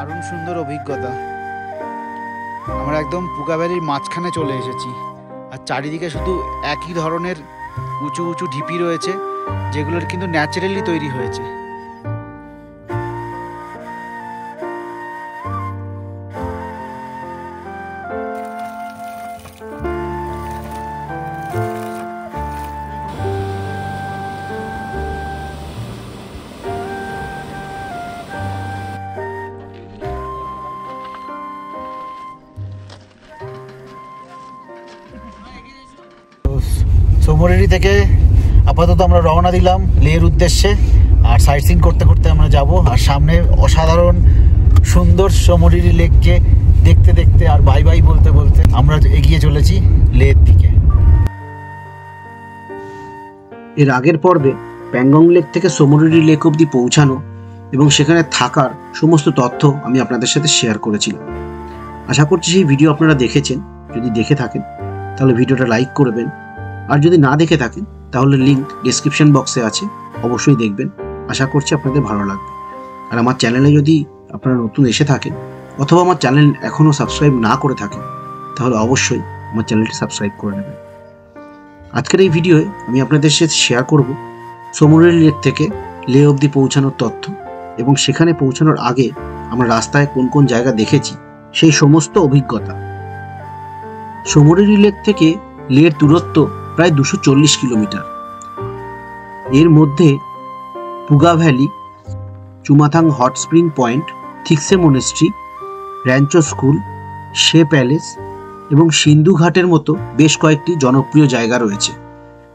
দারুণ সুন্দর অভিজ্ঞতা। আমরা একদম পুগা ভ্যালির মাঝখানে চলে এসেছি, আর চারিদিকে শুধু একই ধরনের উঁচু উঁচু ঢিপি রয়েছে, যেগুলোর কিন্তু ন্যাচারালি তৈরি হয়েছে। সোমরেরি থেকে আপাতত আমরা রওনা দিলাম লেহের উদ্দেশ্যে, আর সাইট সিইং করতে করতে আমরা যাব। আর সামনে অসাধারণ সুন্দর সোমরেরি লেককে দেখতে দেখতে আর বাই বাই বলতে বলতে আমরা এগিয়ে চলেছি লেহের দিকে। এর আগের পর্বে প্যাংগং লেক থেকে সোমরেরি লেক অবধি পৌঁছানো এবং সেখানে থাকার সমস্ত তথ্য আমি আপনাদের সাথে শেয়ার করেছিলাম। আশা করছি সেই ভিডিও আপনারা দেখেছেন। যদি দেখে থাকেন তাহলে ভিডিওটা লাইক করবেন, আর যদি না দেখে থাকেন তাহলে লিঙ্ক ডেসক্রিপশন বক্সে আছে, অবশ্যই দেখবেন। আশা করছি আপনাদের ভালো লাগবে। আর আমার চ্যানেলে যদি আপনারা নতুন এসে থাকেন অথবা আমার চ্যানেল এখনও সাবস্ক্রাইব না করে থাকেন তাহলে অবশ্যই আমার চ্যানেলটি সাবস্ক্রাইব করে নেবেন। আজকের এই ভিডিওয়ে আমি আপনাদের সাথে শেয়ার করব সোমরেরি লেক থেকে লে অবধি পৌঁছানোর তথ্য, এবং সেখানে পৌঁছানোর আগে আমরা রাস্তায় কোন কোন জায়গা দেখেছি সেই সমস্ত অভিজ্ঞতা। সোমরেরি লেক থেকে লের দূরত্ব প্রায় 240 কিলোমিটার। এর মধ্যে Puga valley, Chumathang hot spring point, Thiksey monastery, Rancho school, Shey palace এবং সিন্ধু ঘাটের মতো বেশ কয়েকটি জনপ্রিয় জায়গা রয়েছে,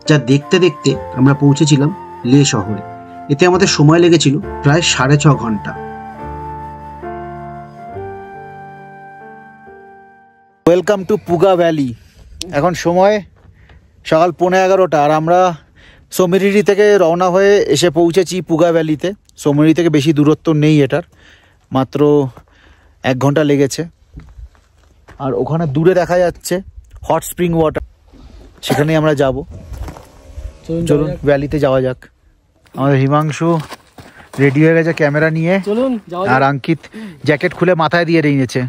যা দেখতে দেখতে আমরা পৌঁছেছিলাম লে শহরে। এতে আমাদের সময় লেগেছিল প্রায় 6.5 ঘন্টা। Welcome to Puga valley. এখন সময় সকাল 11:15, আর আমরা সোমরেরি থেকে রওনা হয়ে এসে পৌঁছেছি পুগা ভ্যালিতে। সোমরেরি থেকে বেশি দূরত্ব নেই, এটার মাত্র 1 ঘন্টা লেগেছে। আর ওখানে দূরে দেখা যাচ্ছে হট স্প্রিং ওয়াটার, সেখানেই আমরা যাব। চলুন ভ্যালিতে যাওয়া যাক। আমাদের হিমাংশু রেডি হয়ে গেছে ক্যামেরা নিয়ে, আর অঙ্কিত জ্যাকেট খুলে মাথায় দিয়ে নিয়েছে।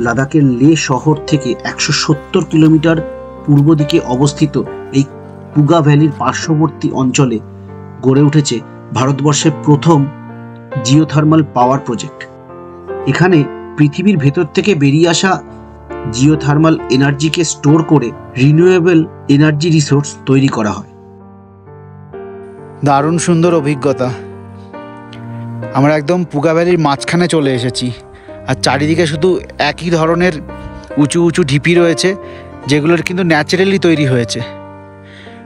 লাদাখের লে শহর থেকে 170 কিলোমিটার পূর্ব দিকে অবস্থিত এই পুগা ভ্যালির পার্শ্ববর্তী অঞ্চলে গড়ে উঠেছে ভারতবর্ষের প্রথম জিওথার্মাল পাওয়ার প্রজেক্ট। এখানে পৃথিবীর ভেতর থেকে বেরিয়ে আসা জিওথার্মাল এনার্জিকে স্টোর করে রিনিউয়েবল এনার্জি রিসোর্স তৈরি করা হয়। দারুণ সুন্দর অভিজ্ঞতা। আমরা একদম পুগা ভ্যালির মাঝখানে চলে এসেছি, আর চারিদিকে শুধু একই ধরনের উঁচু উঁচু ঢিপি রয়েছে, যেগুলোর কিন্তু ন্যাচারালি তৈরি হয়েছে।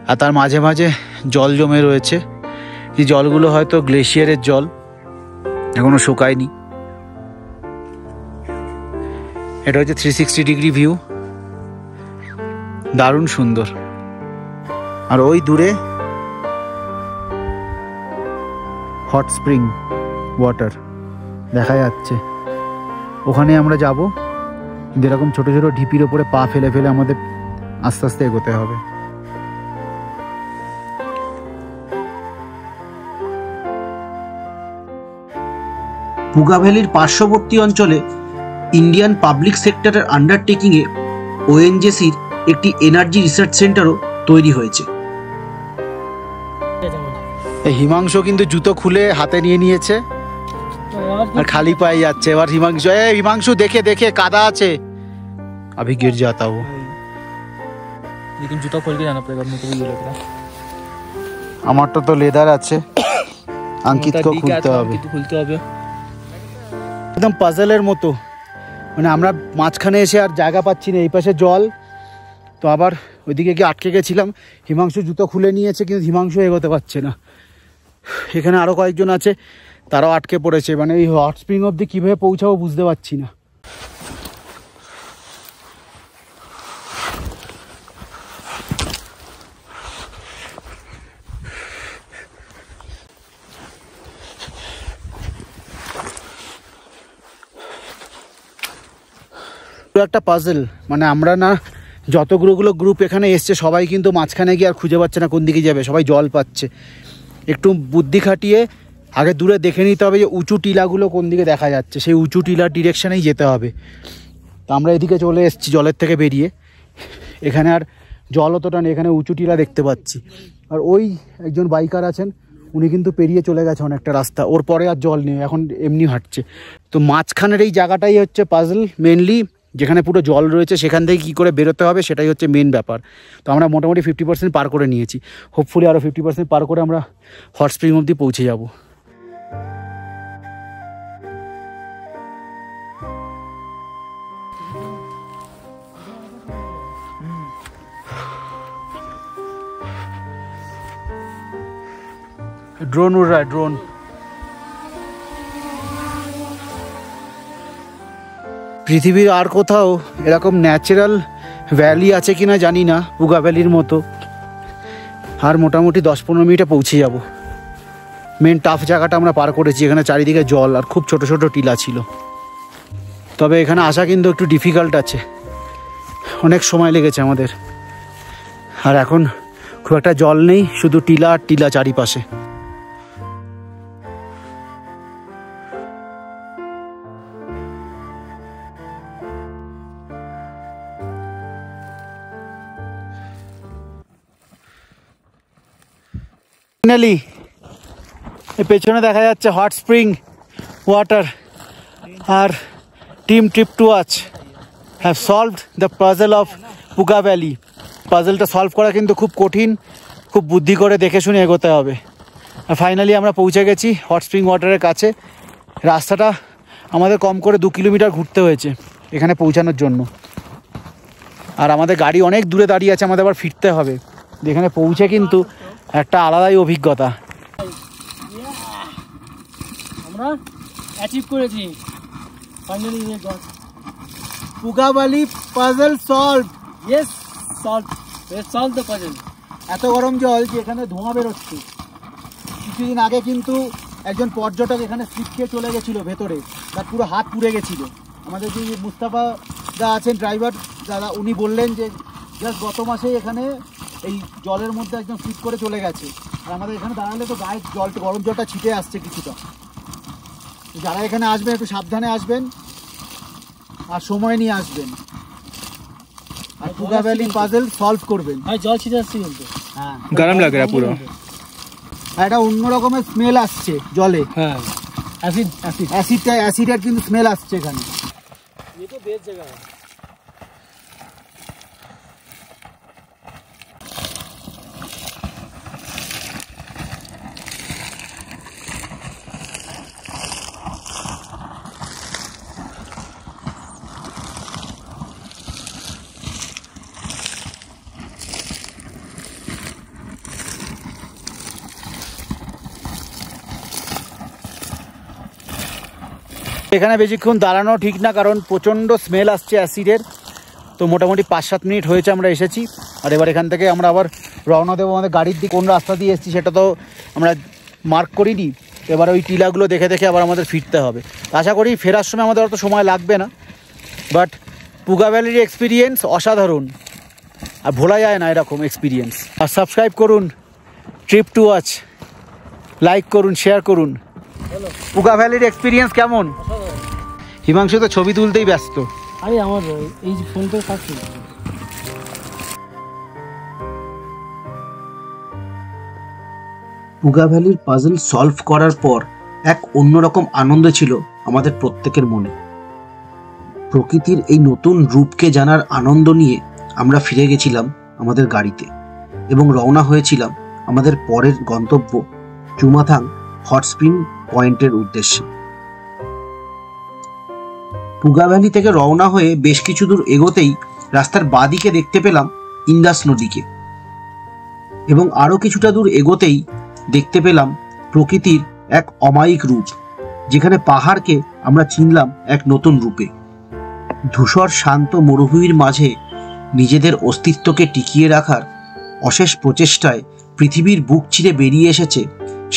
আর তার মাঝে মাঝে জল জমে রয়েছে। এই জলগুলো হয়তো গ্লেশিয়ারের জল, এখনো শুকায়নি। এটা হচ্ছে 360 ডিগ্রি ভিউ, দারুণ সুন্দর। আর ওই দূরে হট স্প্রিং ওয়াটার দেখা যাচ্ছে, ওখানে আমরা যাব। যেরকম ছোট ছোট ঢিপির ওপরে পা ফেলে ফেলে আমাদের আস্তে আস্তে এগোতে হবে। পুগা ভ্যালির পার্শ্ববর্তী অঞ্চলে ইন্ডিয়ান পাবলিক সেক্টরের আন্ডারটেকিংয়ে ওএনজিসির একটি এনার্জি রিসার্চ সেন্টারও তৈরি হয়েছে। হিমাংশু কিন্তু জুতো খুলে হাতে নিয়ে নিয়েছে, আর খালি পায়ে যাচ্ছে। এবার হিমাংশু দেখে দেখে কাদা আছে, अभी गिर जाता वो, लेकिन जूता खोल के जाना पड़ेगा। मुझे तो ये लग रहा है। আমারটা তো লেদার আছে, অঙ্কিতকে খুলতে হবে। একদম পাজলের মতো, মানে আমরা মাঝখানে এসে আর জায়গা পাচ্ছি না। এই পাশে জল, তো আবার ওইদিকে গিয়ে আটকে গেছিলাম। হিমাংশু জুতো খুলে নিয়েছে, কিন্তু হিমাংশু এগোতে পারছে না। এখানে আরও কয়েকজন আছে, তারাও আটকে পড়েছে। মানে এই হট স্প্রিং অবধি কীভাবে পৌঁছাবো বুঝতে পারছি না। একটা পাজল, মানে আমরা না যতগুলো গ্রুপ এখানে এসছে সবাই কিন্তু মাঝখানে গিয়ে আর খুঁজে পাচ্ছে না কোন দিকে যাবে, সবাই জল পাচ্ছে। একটু বুদ্ধি খাটিয়ে আগে দূরে দেখে নিতে হবে যে উঁচু টিলাগুলো কোন দিকে দেখা যাচ্ছে, সেই উঁচু টিলার ডিরেকশানেই যেতে হবে। তো আমরা এদিকে চলে এসেছি জলের থেকে বেরিয়ে, এখানে আর জল অতটা নেই, এখানে উঁচু টিলা দেখতে পাচ্ছি। আর ওই একজন বাইকার আছেন, উনি কিন্তু পেরিয়ে চলে গেছে অনেকটা রাস্তা, ওর পরে আর জল নেই, এখন এমনি হাঁটছে। তো মাঝখানের এই জায়গাটাই হচ্ছে পাজল মেনলি, যেখানে পুরো জল রয়েছে সেখান থেকে কী করে বেরোতে হবে সেটাই হচ্ছে মেন ব্যাপার। তো আমরা মোটামুটি 50% পার করে নিয়েছি, হোপফুলি আরও 50% পার করে আমরা হট স্প্রিং অবধি পৌঁছে যাব। ड्रोन उड़ रहा है, ड्रोन। পৃথিবীর আর কোথাও এরকম ন্যাচারাল ভ্যালি আছে কিনা জানি না পুগা ভ্যালির মতো। আর মোটামুটি 10-15 মিনিটে পৌঁছে যাব। মেন টাফ জায়গাটা আমরা পার করেছি, এখানে চারিদিকে জল আর খুব ছোট ছোট টিলা ছিল। তবে এখানে আসা কিন্তু একটু ডিফিকাল্ট আছে, অনেক সময় লেগেছে আমাদের। আর এখন খুব একটা জল নেই, শুধু টিলা আর টিলা চারিপাশে। ফাইনালি পেছনে দেখা যাচ্ছে হট স্প্রিং ওয়াটার, আর team trip to watch have solved the puzzle of Puga valley. পাজলটা সলভ করা কিন্তু খুব কঠিন, খুব বুদ্ধি করে দেখে শুনে এগোতে হবে। আর ফাইনালি আমরা পৌঁছে গেছি হট স্প্রিং ওয়াটারের কাছে। রাস্তাটা আমাদের কম করে 2 কিলোমিটার ঘুরতে হয়েছে এখানে পৌঁছানোর জন্য। আর আমাদের গাড়ি অনেক দূরে দাঁড়িয়ে আছে, আমাদের আবার ফিরতে হবে। এখানে পৌঁছে কিন্তু একটা আলাদাই অভিজ্ঞতা। আমরা অ্যাচিভ করেছি finally, Puga valley puzzle solve. Yes, solve, solve the puzzle. এত গরম জল যে এখানে ধোঁয়া বেরোচ্ছে। কিছুদিন আগে কিন্তু একজন পর্যটক এখানে স্লিপ খেয়ে চলে গেছিলো ভেতরে, তার পুরো হাত পুড়ে গেছিলো। আমাদের যে মুস্তাফা দা আছেন ড্রাইভার দাদা, উনি বললেন যে জাস্ট গত মাসেই এখানে এই জলের মধ্যে একদম স্লিপ করে চলে গেছে। আর আমাদের এখানে দাঁড়ালে তো গায়ে জলটা, গরম জলটা ছিটে আসছে কিছুটা। যারা এখানে আসবেন একটু সাবধানে আসবেন আর সময় নিয়ে আসবেন, আর পুগা ভ্যালি পাজল সলভ করবেন। ভাই জল ছিটে আসছে কিন্তু, হ্যাঁ গরম লাগে পুরো। একটা অন্য রকমের স্মেল আসছে জলে। হ্যাঁ, অ্যাসিডের কিন্তু স্মেল আসছে এখানে। ये तो बेस्ट जगह है। এখানে বেশিক্ষণ দাঁড়ানো ঠিক না, কারণ প্রচণ্ড স্মেল আসছে অ্যাসিডের। তো মোটামুটি 5-7 মিনিট হয়েছে আমরা এসেছি। আর এবার এখান থেকে আমরা আবার রওনা দেবো আমাদের গাড়ির দিকে। কোন রাস্তা দিয়ে এসেছি সেটা তো আমরা মার্ক করিনি। এবার ওই টিলাগুলো দেখে দেখে আবার আমাদের ফিরতে হবে। আশা করি ফেরার সময় আমাদের অত সময় লাগবে না, বাট পুগা ভ্যালির এক্সপিরিয়েন্স অসাধারণ, আর ভোলা যায় না এরকম এক্সপিরিয়েন্স। আর সাবস্ক্রাইব করুন ট্রিপ টু ওয়াচ, লাইক করুন, শেয়ার করুন। পুগা ভ্যালির এক্সপিরিয়েন্স কেমন? হিমাংশু তো ছবি তুলতেই ব্যস্ত। আরে আমার এই ফোনটা কাছে। পুগা ভ্যালির পাজল সলভ করার পর এক অন্যরকম আনন্দ ছিল আমাদের প্রত্যেকের মনে। প্রকৃতির এই নতুন রূপকে জানার আনন্দ নিয়ে আমরা ফিরে গেছিলাম আমাদের গাড়িতে এবং রওনা হয়েছিলাম আমাদের পরের গন্তব্য চুমাথাং হট স্প্রিং পয়েন্টের উদ্দেশ্যে। পুগা ভ্যালি থেকে রওনা হয়ে বেশ কিছু দূর এগোতেই রাস্তার বাঁদিকে দেখতে পেলাম ইন্দাস নদীকে, এবং আরো কিছুটা দূর এগোতেই দেখতে পেলাম প্রকৃতির এক অমায়িক রূপ, যেখানে পাহাড়কে আমরা চিনলাম এক নতুন রূপে। ধূসর শান্ত মরুভূমির মাঝে নিজেদের অস্তিত্বকে টিকিয়ে রাখার অশেষ প্রচেষ্টায় পৃথিবীর বুক চিরে বেরিয়ে এসেছে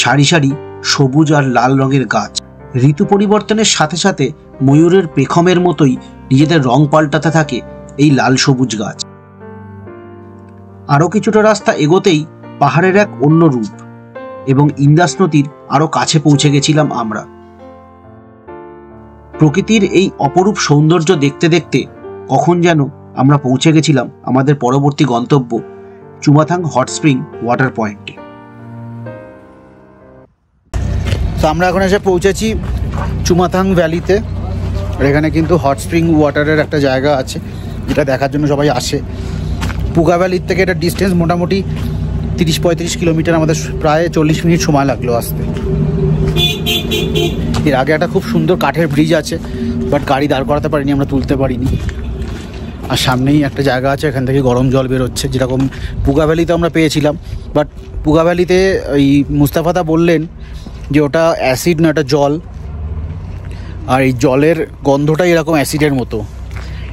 সারি সারি সবুজ আর লাল রঙের গাছ। ঋতু পরিবর্তনের সাথে সাথে ময়ূরের পেখমের মতোই নিজেদের রং পাল্টাতে থাকে এই লাল সবুজ গাছ। আরও কিছুটা রাস্তা এগোতেই পাহাড়ের এক অন্য রূপ এবং ইন্দাস নদীর আরও কাছে পৌঁছে গেছিলাম আমরা। প্রকৃতির এই অপরূপ সৌন্দর্য দেখতে দেখতে কখন যেন আমরা পৌঁছে গেছিলাম আমাদের পরবর্তী গন্তব্য চুমাথাং হট স্প্রিং ওয়াটার পয়েন্টে। তো আমরা এখন এসে পৌঁছেছি চুমাথাং ভ্যালিতে। আর এখানে কিন্তু হট স্প্রিং ওয়াটারের একটা জায়গা আছে যেটা দেখার জন্য সবাই আসে। পুগা ভ্যালির থেকে এটা ডিস্টেন্স মোটামুটি 30-35 কিলোমিটার, আমাদের প্রায় 40 মিনিট সময় লাগলো আসতে। এর আগে একটা খুব সুন্দর কাঠের ব্রিজ আছে, বাট গাড়ি দাঁড় করাতে পারিনি, আমরা তুলতে পারিনি। আর সামনেই একটা জায়গা আছে, এখান থেকে গরম জল বেরোচ্ছে, যেরকম পুগা ভ্যালিতে আমরা পেয়েছিলাম। বাট পুগা ভ্যালিতে ওই মুস্তাফাদা বললেন যে ওটা অ্যাসিড না, ওটা জল, আর এই জলের গন্ধটাই এরকম অ্যাসিডের মতো।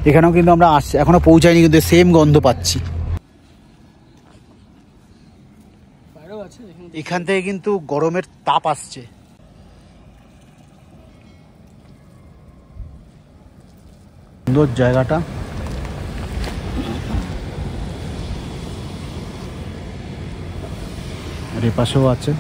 এখানেও কিন্তু আমরা এখনও পৌঁছাইনি, কিন্তু সেম গন্ধ পাচ্ছি। এখান থেকে কিন্তু গরমের তাপ আসছে। সুন্দর জায়গাটা। আর এ পাশেও আছে।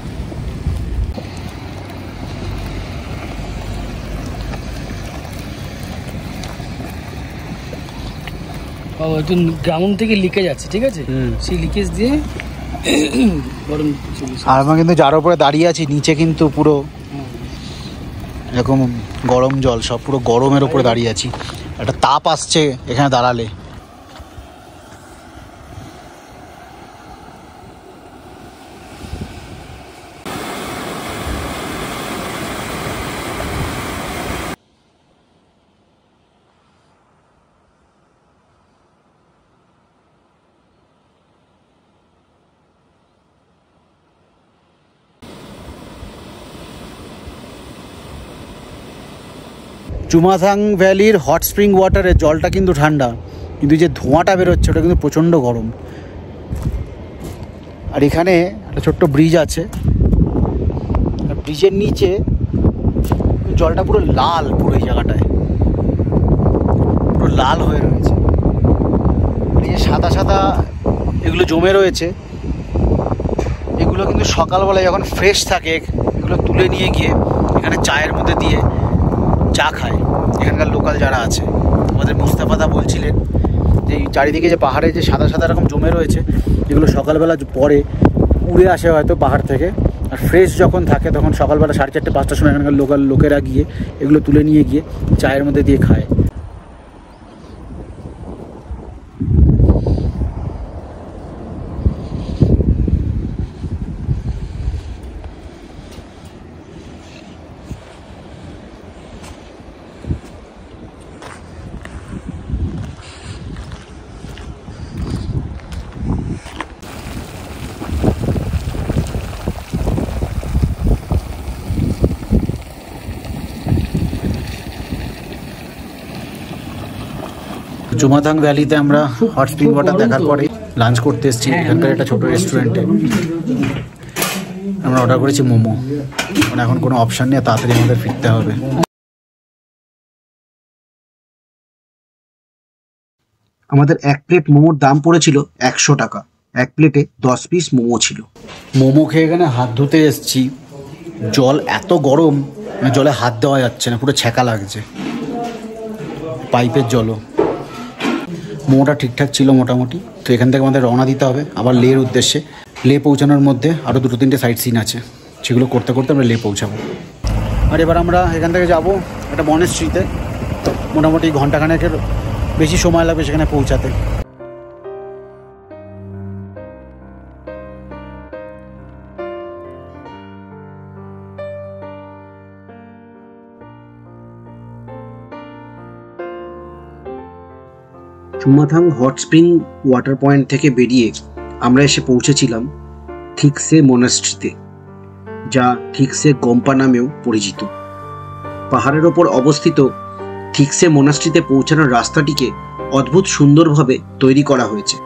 একটু গ্রাউন্ড থেকে লিকেজ আছে, ঠিক আছে, সেই লিকেজ দিয়ে গরম। আর আমরা কিন্তু যার উপরে দাঁড়িয়ে আছি নিচে কিন্তু পুরো এরকম গরম জল, সব পুরো গরমের উপরে দাঁড়িয়ে আছি। একটা তাপ আসছে এখানে দাঁড়ালে। চুমাথাং ভ্যালির হট স্প্রিং ওয়াটারের জলটা কিন্তু ঠান্ডা, কিন্তু যে ধোঁয়াটা বেরোচ্ছে ওটা কিন্তু প্রচণ্ড গরম। আর এখানে একটা ছোট্ট ব্রিজ আছে, ব্রিজের নিচে জলটা পুরো লাল, পুরো এই জায়গাটায় পুরো লাল হয়ে রয়েছে। এই যে সাদা সাদা এগুলো জমে রয়েছে, এগুলো কিন্তু সকালবেলায় যখন ফ্রেশ থাকে এগুলো তুলে নিয়ে গিয়ে এখানে চায়ের মধ্যে দিয়ে চা খায় এখানকার লোকাল যারা আছে। আমাদের মুস্তাফাদা বলছিলেন যে এই চারিদিকে যে পাহাড়ে যে সাদা সাদা এরকম জমে রয়েছে, এগুলো সকালবেলা পরে উড়ে আসে হয়তো পাহাড় থেকে, আর ফ্রেশ যখন থাকে তখন সকালবেলা 4:30-5টার সময় এখানকার লোকাল লোকেরা গিয়ে এগুলো তুলে নিয়ে গিয়ে চায়ের মধ্যে দিয়ে খায়। চুমাথাং ভ্যালিতে আমরা হট স্প্রিং ওয়াটার দেখার পরে লাঞ্চ করতে এসেছি এখানকার একটা ছোটো রেস্টুরেন্টে। আমরা অর্ডার করেছি মোমো, মানে এখন কোনো অপশান নেই, তাড়াতাড়ি আমাদের ফিরতে হবে। আমাদের এক প্লেট মোমোর দাম পড়েছিল 100 টাকা। এক প্লেটে 10 পিস মোমো ছিল। মোমো খেয়ে এখানে হাত ধুতে এসেছি, জল এত গরম, মানে জলে হাত দেওয়া যাচ্ছে না, পুরো ছ্যাঁকা লাগছে, পাইপের জলও। মোমোটা ঠিকঠাক ছিল মোটামুটি। তো এখান থেকে আমাদের রওনা দিতে হবে আবার লের উদ্দেশ্যে। লে পৌঁছানোর মধ্যে আরও 2-3টে সাইট সিন আছে, সেগুলো করতে করতে আমরা লে পৌঁছাবো। আর এবার আমরা এখান থেকে যাব একটা মনেস্ট্রিতে, মোটামুটি ঘন্টাখানেকের বেশি সময় লাগবে সেখানে পৌঁছাতে। চুমাথাং হট স্প্রিং ওয়াটার পয়েন্ট থেকে বেরিয়ে আমরা এসে পৌঁছেছিলাম থিকসে মনাস্ট্রিতে, যা থিকসে গম্পা নামেও পরিচিত। পাহাড়ের ওপর অবস্থিত থিকসে মনাস্ট্রিতে পৌঁছানোর রাস্তাটিকে অদ্ভুত সুন্দরভাবে তৈরি করা হয়েছে।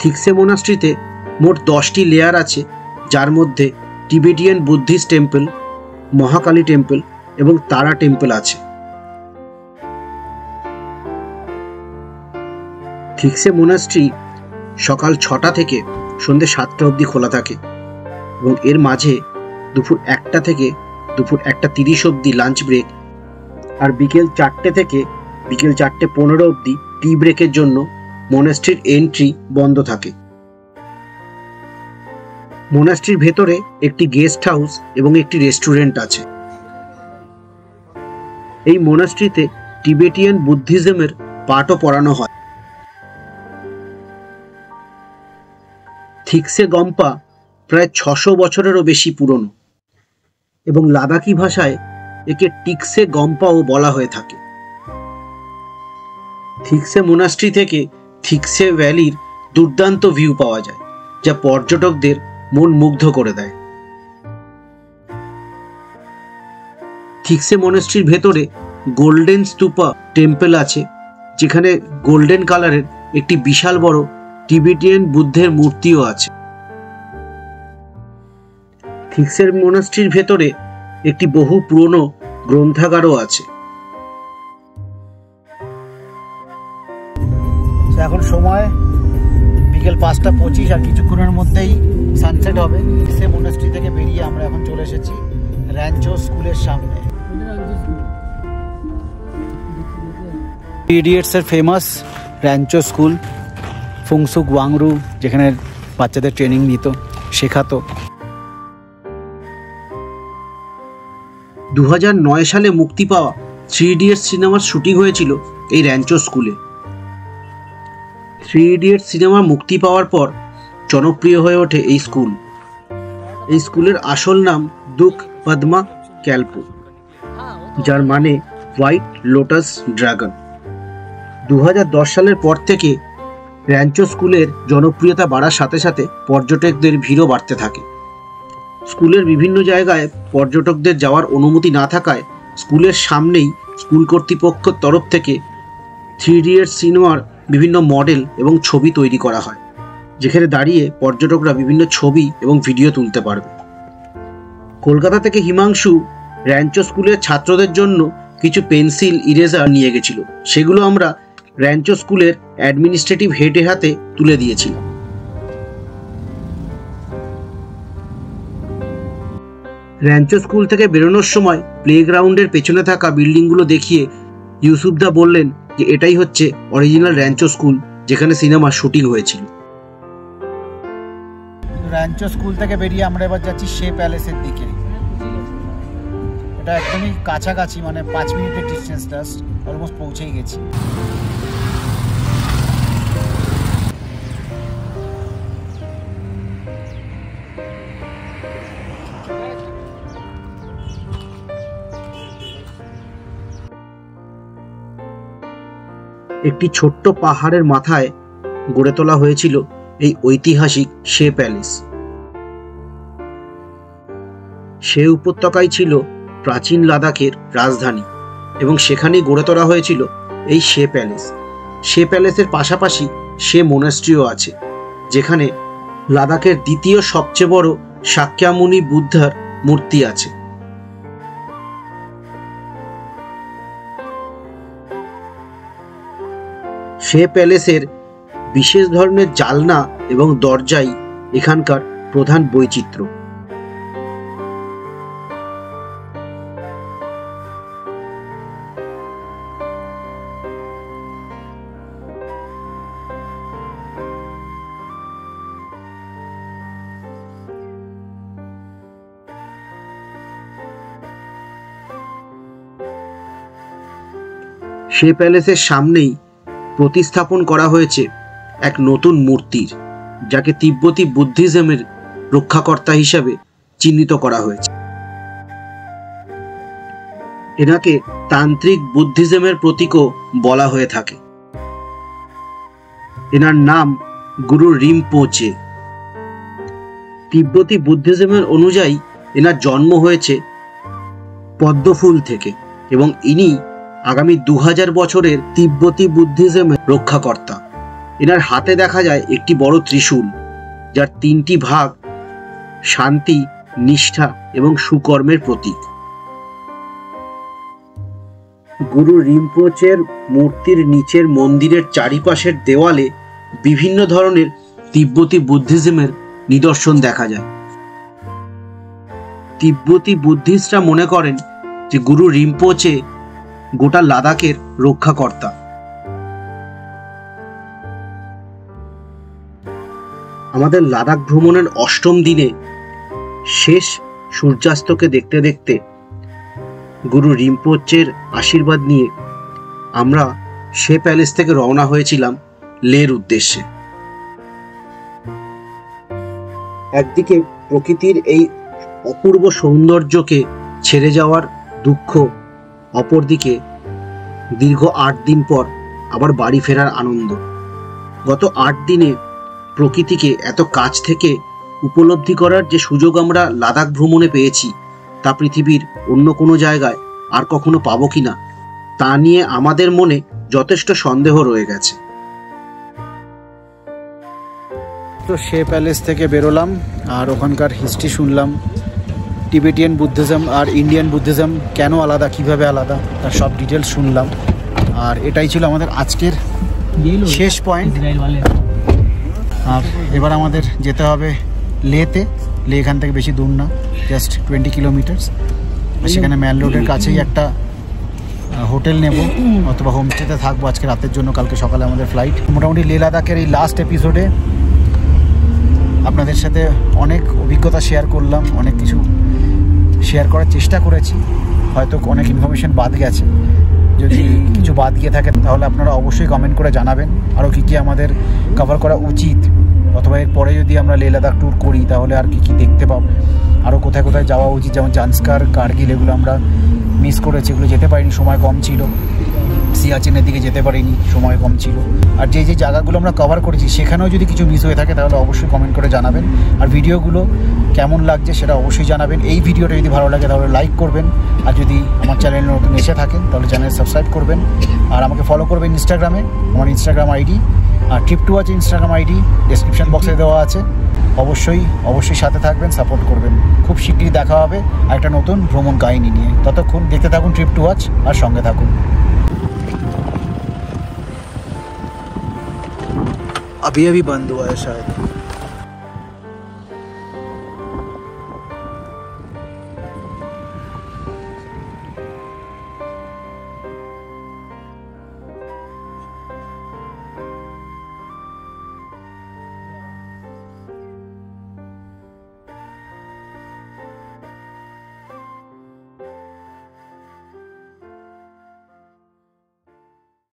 থিকসে মনাস্ট্রিতে মোট 10টি লেয়ার আছে, যার মধ্যে Tibetan Buddhist temple, Mahakali temple এবং তারা টেম্পল আছে। থিক্সে মোনাস্ট্রি সকাল 6টা থেকে সন্ধ্যে 7টা অবধি খোলা থাকে এবং এর মাঝে দুপুর 1টা থেকে দুপুর 1:30 অবধি লাঞ্চ ব্রেক, আর বিকেল 4টে থেকে বিকেল 4:15 অবধি টি ব্রেকের জন্য মোনাস্ট্রির এন্ট্রি বন্ধ থাকে। মোনাস্ট্রির ভেতরে একটি গেস্ট হাউস এবং একটি রেস্টুরেন্ট আছে। এই মোনাস্ট্রিতে টিবেটিয়ান বুদ্ধিজমের পাঠও পড়ানো হয়। থিক্সে গম্পা প্রায় 600 বছরেরও বেশি পুরনো এবং লাদাখি ভাষায় একে টিক্সে গম্পাও বলা হয়ে থাকে। থিক্সে মোনাস্ট্রি থেকে থিক্সে ভ্যালির দুর্দান্ত ভিউ পাওয়া যায়, যা পর্যটকদের মন মুগ্ধ করে দেয়। থিক্সে মোনাস্ট্রির ভেতরে গোল্ডেন স্তূপা টেম্পল আছে, যেখানে গোল্ডেন কালারের একটি বিশাল বড় টিবেটিয়ান বুদ্ধের মূর্তিও আছে। থিক্সের মোনাস্ট্রির ভেতরে একটি বহু পুরনো গ্রন্থাগারও আছে। এখন সময় বিকেল 5:25, আর কিছুক্ষণের মধ্যেই সানসেট হবে। থিক্সে মোনাস্ট্রি থেকে বেরিয়ে আমরা এখন চলে এসেছি র্যাঞ্চো স্কুলের সামনে। ইডিয়েটসের ফেমাস র্যাঞ্চো স্কুল, ফুংসুক ওয়াংরু, যেখানে বাচ্চাদের ট্রেনিং দিত, শেখাতো। 2009 সালে মুক্তি পাওয়া 3 ইডিয়টস সিনেমার শুটিং হয়েছিল এই র্যাঞ্চো স্কুলে। 3 ইডিয়টস সিনেমা মুক্তি পাওয়ার পর জনপ্রিয় হয়ে ওঠে এই স্কুল। এই স্কুলের আসল নাম দুক পদ্মা ক্যালপো, যার মানে হোয়াইট লোটাস ড্রাগন। 2010 সালের পর থেকে র্যাঞ্চো স্কুলের জনপ্রিয়তা বাড়ার সাথে সাথে পর্যটকদের ভিড়ও বাড়তে থাকে। স্কুলের বিভিন্ন জায়গায় পর্যটকদের যাওয়ার অনুমতি না থাকায় স্কুলের সামনেই স্কুল কর্তৃপক্ষের তরফ থেকে 3 ইডিয়টস সিনেমার বিভিন্ন মডেল এবং ছবি তৈরি করা হয়, যেখানে দাঁড়িয়ে পর্যটকরা বিভিন্ন ছবি এবং ভিডিও তুলতে পারবে। কলকাতা থেকে হিমাংশু র্যাঞ্চো স্কুলের ছাত্রদের জন্য কিছু পেন্সিল ইরেজার নিয়ে গেছিল, সেগুলো আমরা র্যাঞ্চো স্কুলের অ্যাডমিনিস্ট্রেটিভ হেডের হাতে তুলে দিয়েছিলাম। র্যাঞ্চো স্কুল থেকে বেরোনোর সময় প্লেগ্রাউন্ডের পেছনে থাকা বিল্ডিংগুলো দেখিয়ে ইউসুফদা বললেন যে এটাই হচ্ছে অরিজিনাল র্যাঞ্চো স্কুল, যেখানে সিনেমা শুটিং হয়েছিল। র্যাঞ্চো স্কুল থেকে বেরিয়ে আমরা এবার যাচ্ছি শে প্যালেসের দিকে। এটা একদমই কাছাকাছি, মানে 5 মিনিটের ডিস্টেন্স, জাস্ট অলমোস্ট পৌঁছেই গেছি। একটি ছোট্ট পাহাড়ের মাথায় গড়ে তোলা হয়েছিল এই ঐতিহাসিক শে প্যালেস। শে উপত্যকায় ছিল প্রাচীন লাদাখের রাজধানী এবং সেখানেই গড়ে তোলা হয়েছিল এই শে প্যালেস। শে প্যালেসের পাশাপাশি শে মোনাস্ট্রিও আছে, যেখানে লাদাখের দ্বিতীয় সবচেয়ে বড় শাক্যামুনি বুদ্ধার মূর্তি আছে। শে প্যালেসের বিশেষ ধরনের জালনা এবং দরজাই এখানকার প্রধান বৈচিত্র্য। শে প্যালেসের সামনেই প্রতিস্থাপন করা হয়েছে এক নতুন মূর্তির, যাকে তিব্বতী বুদ্ধিজমের রক্ষাকর্তা হিসাবে চিহ্নিত করা হয়েছে। এনাকে তান্ত্রিক বুদ্ধিজমের প্রতীকও বলা হয়ে থাকে। এনার নাম গুরু রিমপোচে। তিব্বতী বুদ্ধিজমের অনুযায়ী এনার জন্ম হয়েছে পদ্মফুল থেকে এবং ইনি আগামী 2000 বছরের তিব্বতী বুদ্ধিজমের রক্ষাকর্তা। এনার হাতে দেখা যায় একটি বড় ত্রিশূল, যার 3টি ভাগ শান্তি, নিষ্ঠা এবং সুকর্মের প্রতীক। গুরু রিম্পোচের মূর্তির নিচের মন্দিরের চারিপাশের দেওয়ালে বিভিন্ন ধরনের তিব্বতী বুদ্ধিজমের নিদর্শন দেখা যায়। তিব্বতী বুদ্ধিস্টরা মনে করেন যে গুরু রিম্পোচে গোটা লাদাখের রক্ষাকর্তা। আমাদের লাদাখ ভ্রমণের ৮ম দিনে শেষ সূর্যাস্তকে দেখতে দেখতে গুরু রিম্পোচের আশীর্বাদ নিয়ে আমরা সে প্যালেস থেকে রওনা হয়েছিলাম লের উদ্দেশ্যে। একদিকে প্রকৃতির এই অপূর্ব সৌন্দর্যকে ছেড়ে যাওয়ার দুঃখ, অপরদিকে দীর্ঘ ৮ দিন পর আবার বাড়ি ফেরার আনন্দ। গত ৮ দিনে প্রকৃতিকে এত কাছ থেকে উপলব্ধি করার যে সুযোগ আমরা লাদাখ ভ্রমণে পেয়েছি তা পৃথিবীর অন্য কোনো জায়গায় আর কখনো পাবো কিনা তা নিয়ে আমাদের মনে যথেষ্ট সন্দেহ রয়ে গেছে। তো সে প্যালেস থেকে বেরোলাম আর ওখানকার হিস্ট্রি শুনলাম, টিবেটিয়ান বুদ্ধিজম আর ইন্ডিয়ান বুদ্ধিজম কেন আলাদা, কিভাবে আলাদা, তার সব ডিটেলস শুনলাম। আর এটাই ছিল আমাদের আজকের শেষ পয়েন্ট। আর এবার আমাদের যেতে হবে লেতে। লে এখান থেকে বেশি দূর না, জাস্ট 20 কিলোমিটার্স। সেখানে ম্যাল রোডের কাছেই একটা হোটেল নেব অথবা হোমস্টেতে থাকবো আজকে রাতের জন্য, কালকে সকালে আমাদের ফ্লাইট। মোটামুটি লে লাদাখের এই লাস্ট এপিসোডে আপনাদের সাথে অনেক অভিজ্ঞতা শেয়ার করলাম, অনেক কিছু শেয়ার করার চেষ্টা করেছি। হয়তো অনেক ইনফরমেশন বাদ গেছে, যদি কিছু বাদ গিয়ে থাকে তাহলে আপনারা অবশ্যই কমেন্ট করে জানাবেন আরও কী কী আমাদের কভার করা উচিত, অথবা এরপরে যদি আমরা লে লাদাখ ট্যুর করি তাহলে আর কী কী দেখতে পাবো, আরও কোথায় কোথায় যাওয়া উচিত। যেমন জান্সকার, কার্গিল, এগুলো আমরা মিস করেছি, এগুলো যেতে পারিনি, সময় কম ছিল। সিয়াচেনের দিকে যেতে পারিনি, সময় কম ছিল। আর যে যে জায়গাগুলো আমরা কভার করেছি সেখানেও যদি কিছু মিস হয়ে থাকে তাহলে অবশ্যই কমেন্ট করে জানাবেন। আর ভিডিওগুলো কেমন লাগছে সেটা অবশ্যই জানাবেন। এই ভিডিওটা যদি ভালো লাগে তাহলে লাইক করবেন, আর যদি আমার চ্যানেলে নতুন এসে থাকেন তাহলে চ্যানেল সাবস্ক্রাইব করবেন। আর আমাকে ফলো করবেন ইনস্টাগ্রামে, আমার ইনস্টাগ্রাম আইডি আর trip to watch Instagram ID description বক্সে দেওয়া আছে। অবশ্যই সাথে থাকবেন, সাপোর্ট করবেন। খুব শীঘ্রই দেখা হবে একটা নতুন ভ্রমণ কাহিনী নিয়ে। ততক্ষণ দেখতে থাকুন ট্রিপ টু ওয়াচ আর সঙ্গে থাকুন। अभी बंद हुआ है शायद।